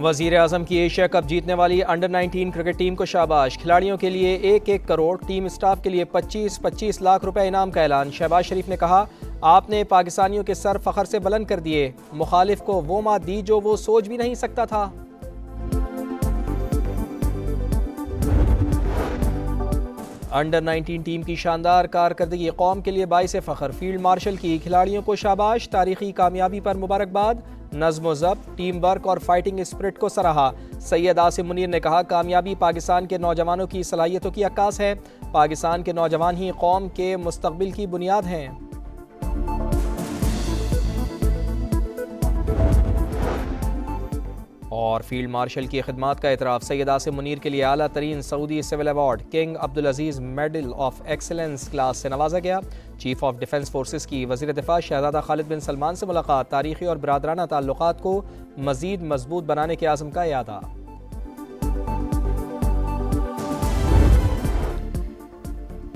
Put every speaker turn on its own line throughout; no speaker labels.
वज़ीर आज़म की Asia cup जीतने वाली अंडर 19 क्रिकेट टीम को शाबाश। खिलाड़ियों के लिए 1-1 करोड़, टीम स्टाफ के लिए 25-25 लाख रुपए इनाम का ऐलान। शहबाज शरीफ ने कहा, आपने पाकिस्तानियों के सर फखर से बुलंद कर दिए, मुखालिफ को वो मात दी जो वो सोच भी नहीं सकता था। अंडर 19 टीम की शानदार कारकर्दगी कौम के लिए बाइस फ़ख्र। फील्ड मार्शल की खिलाड़ियों को शाबाश, तारीखी कामयाबी पर मुबारकबाद। नज़्म ज़ब्त, टीम वर्क और फाइटिंग स्पिरिट को सराहा। सैयद आसिम मुनीर ने कहा, कामयाबी पाकिस्तान के नौजवानों की सलाहियतों की अक्कास है। पाकिस्तान के नौजवान ही कौम के मुस्तकबिल की बुनियाद हैं। और फील्ड मार्शल की खिदमात का एतराफ़। सैयद आसिम मुनीर के लिए आला तरीन Saudi civil award king Abdul Aziz medal of excellence class से नवाजा गया। चीफ ऑफ डिफेंस फोर्सेस की वज़ीर दिफा शहजादा खालिद बिन सलमान से मुलाकात। तारीखी और बरादराना ताल्लुकात को मज़ीद मजबूत बनाने के आज़म का यादा।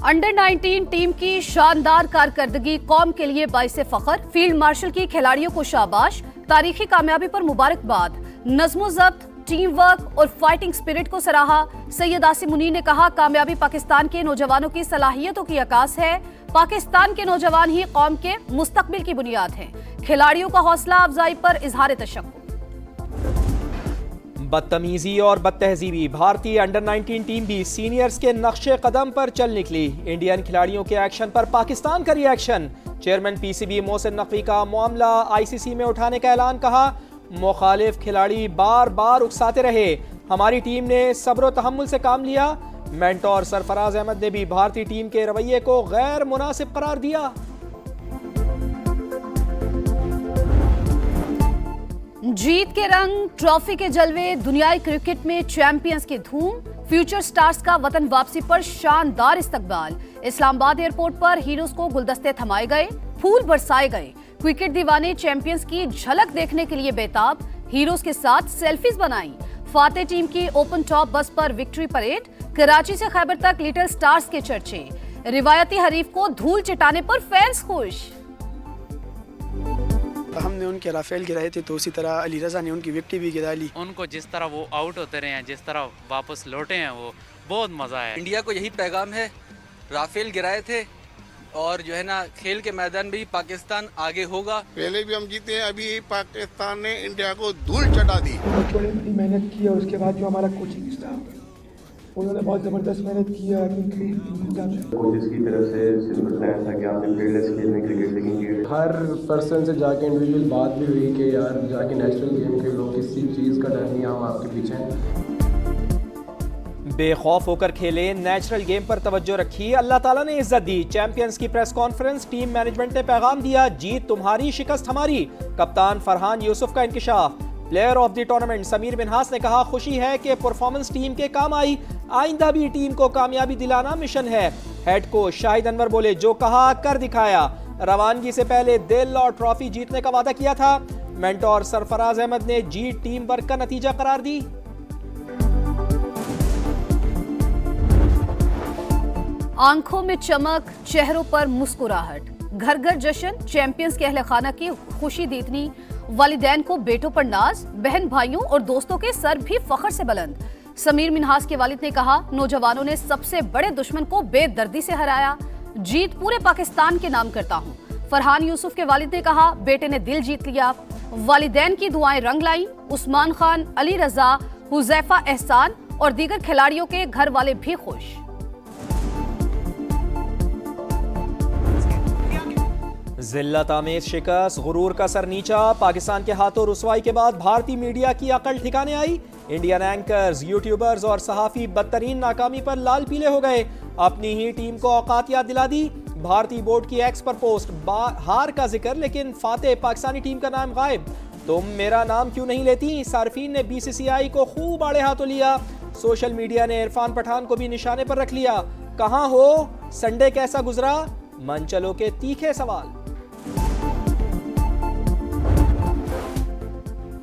अंडर 19 टीम की शानदार कारकर्दगी कौम के लिए बाइस फ़ख्र। फील्ड मार्शल की खिलाड़ियों को शाबाश, तारीखी कामयाबी पर मुबारकबाद। नज़्म ज़ब्त, टीम वर्क और फाइटिंग स्पिरिट को सराहा। सैयद आसिम मुनीर ने कहा, कामयाबी पाकिस्तान के नौजवानों की सलाहियतों की अक्कास है। पाकिस्तान के नौजवान ही कौम के मुस्तकबिल की बुनियाद हैं। खिलाड़ियों का हौसला अफजाई पर इजहार तशक्कुर।
बदतमीजी और बदतहजीबी, भारतीय अंडर 19 टीम भी सीनियर्स के नक्शे कदम पर चल निकली। इंडियन खिलाड़ियों के एक्शन पर पाकिस्तान का reaction. Chairman PCB Mohsin Naqvi का मामला आईसीसी में उठाने का ऐलान। कहा, मुखालिफ खिलाड़ी बार बार उकसाते रहे, हमारी टीम ने सब्र तहम्मुल से काम लिया। मेंटोर सरफराज अहमद ने भी भारतीय टीम के रवैये को गैर मुनासिब करार दिया।
जीत के रंग, ट्रॉफी के जलवे, दुनियाई क्रिकेट में चैंपियंस की धूम। फ्यूचर स्टार्स का वतन वापसी पर शानदार इस्तकबाल। इस्लामाबाद एयरपोर्ट पर हीरोज को गुलदस्ते थमाए गए, फूल बरसाए गए। क्रिकेट दीवाने चैंपियंस की झलक देखने के लिए बेताब, हीरोज के साथ सेल्फीज बनाई। फाते टीम की ओपन टॉप बस पर विक्ट्री परेड। कराची से खैबर तक लिटिल स्टार्स के चर्चे। रिवायती हरीफ को धूल चटाने पर फैंस खुश।
हमने उनके राफेल गिराए थे, तो उसी तरह अली रजा ने उनकी विक्ट्री भी गिरा ली।
उनको जिस तरह वो आउट होते रहे हैं, जिस तरह वापस लौटे हैं, वो बहुत मजा है।
इंडिया को यही पैगाम है, राफेल गिराए थे और जो है ना, खेल के मैदान में भी पाकिस्तान आगे होगा।
पहले भी हम जीते हैं, अभी पाकिस्तान ने इंडिया को धूल चटा दी।
बच्चों ने बड़ी मेहनत की और उसके बाद जो हमारा कोचिंग स्टाफ है उन्होंने बहुत ज़बरदस्त मेहनत की है।
कोचेस की तरफ से सिंपल प्लान था कि आपने फील्डलेस खेलने क्रिकेट लेकिन
हर पर्सन से जाके इंडिविजुअल बात भी हुई कि यार जाके नेशनल गेम खेलो, किसी चीज़ का डर नहीं, हम आपके पीछे हैं।
बेखौफ होकर खेले, नेचुरल गेम पर तवज्जो रखी, अल्लाह ताला ने इज्जत दी। चैंपियंस की प्रेस कॉन्फ्रेंस, टीम मैनेजमेंट ने पैगाम दिया, जीत तुम्हारी शिकस्त हमारी। कप्तान फरहान यूसुफ का इंकिशाफ। Player of the tournament Sameer Minhas ने कहा, खुशी है कि परफॉर्मेंस टीम के काम आई, आइंदा भी टीम को कामयाबी दिलाना मिशन है। हेड कोच शाहिद अनवर बोले, जो कहा कर दिखाया। रवानगी से पहले दिल और ट्रॉफी जीतने का वादा किया था। मेंटोर सरफराज अहमद ने जीत टीम वर्क का नतीजा करार दी।
आंखों में चमक, चेहरों पर मुस्कुराहट, घर घर जश्न। चैंपियंस के अहले खाना की खुशी दीदनी। वालिदैन को बेटों पर नाज, बहन भाइयों और दोस्तों के सर भी फख्र से बुलंद। समीर मिन्हास के वालिद ने कहा, नौजवानों ने सबसे बड़े दुश्मन को बेदर्दी से हराया। जीत पूरे पाकिस्तान के नाम करता हूँ। फरहान यूसुफ के वालिद ने कहा, बेटे ने दिल जीत लिया। वालिदैन की दुआएं रंग लाई। उस्मान खान, अली रजा, हुजैफा एहसान और दीगर खिलाड़ियों के घर वाले भी खुश।
जिल्लत आमेज शिकस्त, गुरूर का सर नीचा। पाकिस्तान के हाथों रुसवाई के बाद भारतीय मीडिया की अकल ठिकाने आई। इंडियन एंकर्स, यूट्यूबर्स और सहाफी बदतरीन नाकामी पर लाल पीले हो गए। अपनी ही टीम को औकात याद दिला दी। भारतीय बोर्ड की एक्स पर पोस्ट, हार का जिक्र लेकिन फाते पाकिस्तानी टीम का नाम गायब। तुम मेरा नाम क्यों नहीं लेती? सार्फिन ने बीसीसीआई को खूब आड़े हाथों लिया। सोशल मीडिया ने इरफान पठान को भी निशाने पर रख लिया। कहाँ हो? संडे कैसा गुजरा? मनचलों के तीखे सवाल।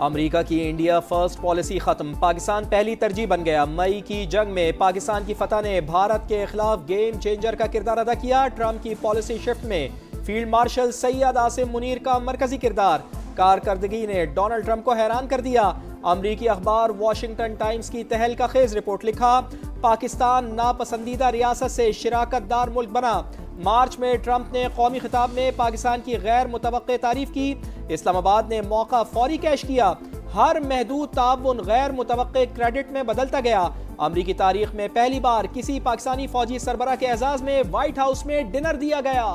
अमेरिका की इंडिया फर्स्ट पॉलिसी खत्म, पाकिस्तान पहली तरजीह बन गया। मई की जंग में पाकिस्तान की फतह ने भारत के खिलाफ गेम चेंजर का किरदार अदा किया। ट्रंप की पॉलिसी शिफ्ट में फील्ड मार्शल सैयद आसिम मुनीर का मरकजी किरदार। कारकर्दगी ने डोनाल्ड ट्रंप को हैरान कर दिया। अमरीकी अखबार वॉशिंगटन टाइम्स की तहलका खेज रिपोर्ट लिखा, पाकिस्तान नापसंदीदा रियासत से शिराकतदार मुल्क बना। मार्च में ट्रंप ने कौमी खिताब में पाकिस्तान की गैर मुतवक्के तारीफ की। इस्लामाबाद ने मौका फौरी कैश किया। हर महदूद ताउन गैर मुतवक्के क्रेडिट में बदलता गया। अमरीकी तारीख में पहली बार किसी पाकिस्तानी फौजी सरबराह के एजाज में व्हाइट हाउस में डिनर दिया गया।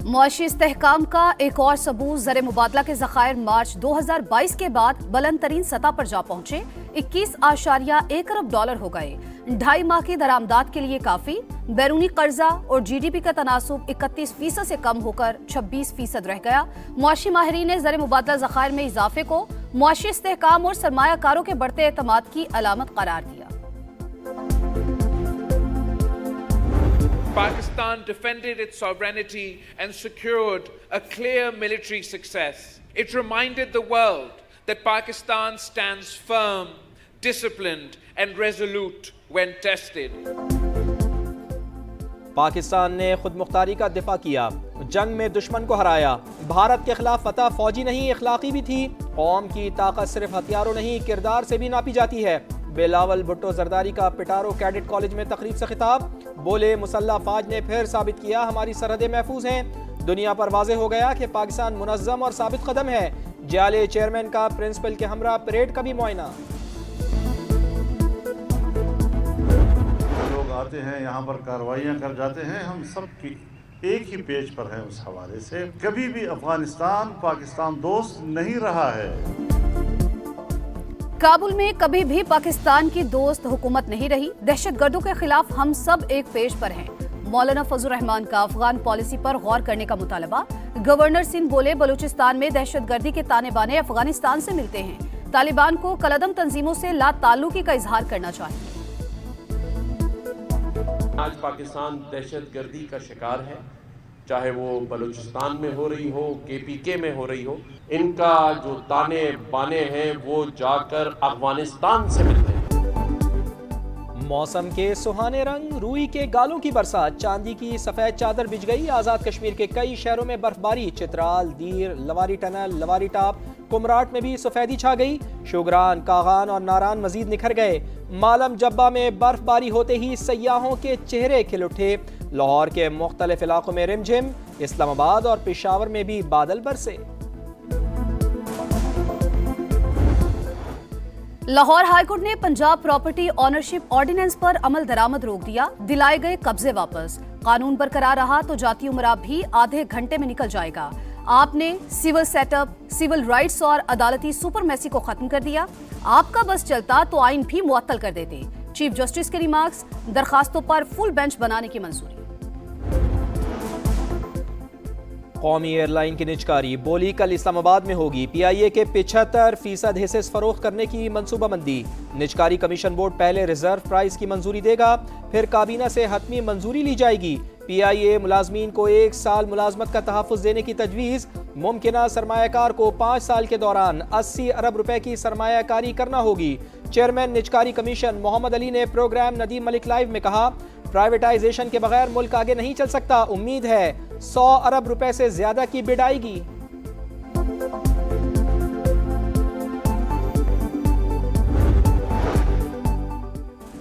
मुआशी इस्तेहकाम का एक और सबूत, ज़र मुबादला के ज़खायर मार्च 2022 के बाद बुलंद तरीन सतह पर जा पहुंचे। 21.1 अरब डॉलर हो गए। 2.5 माह की दरामदात के लिए काफी। बैरूनी कर्जा और GDP का तनासुब 31% से कम होकर 26% रह गया। मुआशी माहिरीन ने ज़र मुबादला ज़खायर में इजाफे को मुआशी इस्तेहकाम और सरमायाकारों के बढ़ते एतमाद की अलामत करार दिया।
Pakistan defended its sovereignty and secured a clear military success. It reminded the world that Pakistan stands firm, disciplined and resolute when tested.
Pakistan ने खुद मुख्तारी का दिफा किया, जंग में दुश्मन को हराया। भारत के खिलाफ फतह फौजी नहीं अखलाकी भी थी। कौम की ताकत सिर्फ हथियारों नहीं किरदार से भी नापी जाती है। बिलावल भुट्टो जरदारी का पिटारो कैडेट कॉलेज में तकरीब से खिताब, बोले मुसल्लह फौज ने फिर साबित किया हमारी सरहदें महफूज हैं। दुनिया पर वाज़े हो गया कि पाकिस्तान मुनज़्ज़म और साबित कदम है। जाले चेयरमैन का प्रिंसिपल के हमरा परेड का भी मुआयना।
लोग आते हैं यहाँ पर कार्रवाइयाँ कर जाते हैं, हम सब की एक ही पेज पर हैं। उस हवाले से कभी भी अफगानिस्तान पाकिस्तान दोस्त नहीं रहा है।
काबुल में कभी भी पाकिस्तान की दोस्त हुकूमत नहीं रही। दहशतगर्दों के खिलाफ हम सब एक पेज पर हैं। मौलाना फजल रहमान का अफगान पॉलिसी पर गौर करने का मुतालबा। गवर्नर सिंध बोले बलूचिस्तान में दहशतगर्दी के ताने बाने अफगानिस्तान से मिलते हैं। तालिबान को कलअदम तंजीमों से ला ताल्लुकी का इजहार करना चाहिए।
आज पाकिस्तान दहशतगर्दी का शिकार है, चाहे वो बलूचिस्तान में हो रही हो, KPK में हो रही हो। इनका जो ताने बाने हैं वो जाकर अफगानिस्तान से मिलते हैं।
मौसम के सुहाने रंग, रूई के गालों की बरसात, चांदी की सफेद चादर बिछ गई। आजाद कश्मीर के कई शहरों में बर्फबारी। चित्राल, दीर, लवारी टनल, लवारी टॉप, कुमराट में भी सफेदी छा गई। शुगरान, कागान और नारान मजीद निखर गए। मालम जब्बा में बर्फबारी होते ही सयाहों के चेहरे खिल उठे। लाहौर के मुख्तलिफ इलाकों में रिमझिम। इस्लामाबाद और पेशावर में भी बादल बरसे।
लाहौर हाईकोर्ट ने पंजाब प्रॉपर्टी ऑनरशिप ऑर्डिनेंस पर अमल दरामद रोक दिया। दिलाए गए कब्जे वापस। कानून बरकरार रहा तो जाती उमरा भी आधे घंटे में निकल जाएगा। आपने सिविल सेटअप, सिविल राइट्स और अदालती सुपरमेसी को खत्म कर दिया। आपका बस चलता तो आइन भी मुअत्तल कर देते। चीफ जस्टिस के रिमार्क्स, दरखास्तों पर फुल बेंच बनाने की मंजूरी।
कौमी एयरलाइन की निजकारी, बोली कल इस्लामाबाद में होगी। PIA के 75% हिस्से फरोख्त करने की मनसूबाबंदी। निजकारी कमीशन बोर्ड पहले रिजर्व प्राइस की मंजूरी देगा, फिर काबीना से हतमी मंजूरी ली जाएगी। PIA मुलाजमीन को 1 साल मुलाजमत का तहफ़्फ़ुज़ देने की तजवीज़। मुमकिना सरमायाकार को 5 साल के दौरान 80 अरब रुपए की सरमायाकारी करना होगी। चेयरमैन निजकारी कमीशन मोहम्मद अली ने प्रोग्राम नदीम मलिक लाइव में कहा, प्राइवेटाइजेशन के बगैर मुल्क आगे नहीं चल सकता। उम्मीद है 100 अरब रुपए से ज्यादा की बिड आएगी।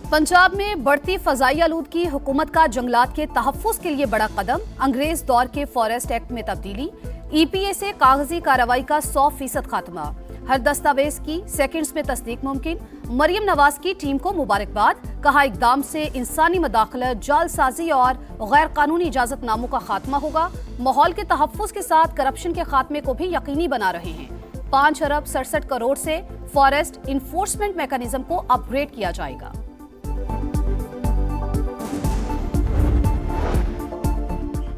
पंजाब में बढ़ती फजाई आलूदगी, हुकूमत का जंगलात के तहफ़्फ़ुज़ के लिए बड़ा कदम। अंग्रेज दौर के फॉरेस्ट एक्ट में तब्दीली। EPA से कागजी कार्रवाई का 100% खात्मा। हर दस्तावेज की सेकंड्स में तस्दीक मुमकिन। मरियम नवाज की टीम को मुबारकबाद। कहा इक़दाम से इंसानी मदाखलत, जालसाजी और गैर कानूनी इजाजतनामों का खात्मा होगा। माहौल के तहफ़्फ़ुज़ के साथ करप्शन के खात्मे को भी यकीनी बना रहे हैं। 5 अरब 67 करोड़ से फॉरेस्ट इन्फोर्समेंट मैकेनिज्म को अपग्रेड किया जाएगा।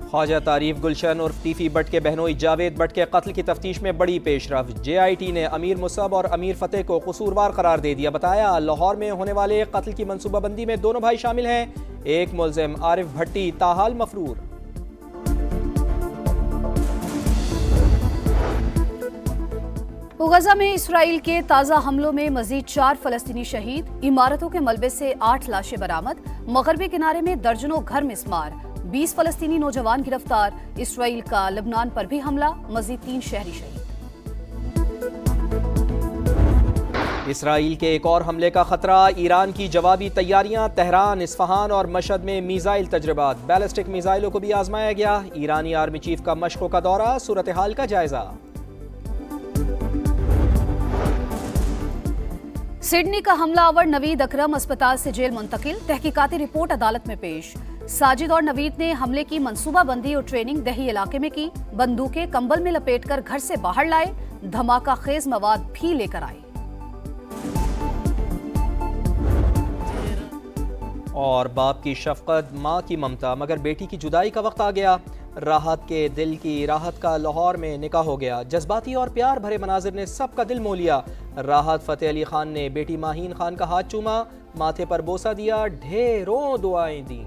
ख्वाजा तारीफ गुलशन उर्फ टीफी बट के बहनोई जावेद बट के कत्ल की तफ्तीश में बड़ी पेशरफ। JIT ने अमीर मुसब और अमीर फतेह को कसूरवार करार दे दिया। बताया लाहौर में होने वाले कत्ल की मनसूबाबंदी में दोनों भाई शामिल हैं। एक मुलजिम आरिफ भट्टी ताहाल मफरूर।
गजा में इसराइल के ताज़ा हमलों में मजीद 4 फलस्तीनी शहीद। इमारतों के मलबे से 8 लाशें बरामद। मगरबी किनारे में दर्जनों घर मिस्मार। 20 फलस्तीनी नौजवान गिरफ्तार। इसराइल का लबनान पर भी हमला, मजीद 3 शहरी शहीद।
इसराइल के एक और हमले का खतरा, ईरान की जवाबी तैयारियां, तेहरान, इस्फहान और मशहद में मीज़ाइल तजर्बात, बैलिस्टिक मीज़ाइलों को भी आजमाया गया। ईरानी आर्मी चीफ का मशकों का दौरा, सूरत हाल का जायजा।
सिडनी का हमलावर नवीद अकरम अस्पताल से जेल मुंतकिल, तहकीकाती रिपोर्ट अदालत में पेश। साजिद और नवीद ने हमले की मंसूबाबंदी और ट्रेनिंग दही इलाके में की, बंदूकें कंबल में लपेटकर घर से बाहर लाए, धमाका खेज मवाद भी लेकर आए।
और बाप की शफकत, माँ की ममता, मगर बेटी की जुदाई का वक्त आ गया। राहत के दिल की राहत का लाहौर में निकाह हो गया। जज्बाती और प्यार भरे मनाजिर ने सबका दिल मोह लिया। राहत फ़तेह अली खान ने बेटी माहीन खान का हाथ चूमा, माथे पर बोसा दिया, ढेरों दुआएं दी।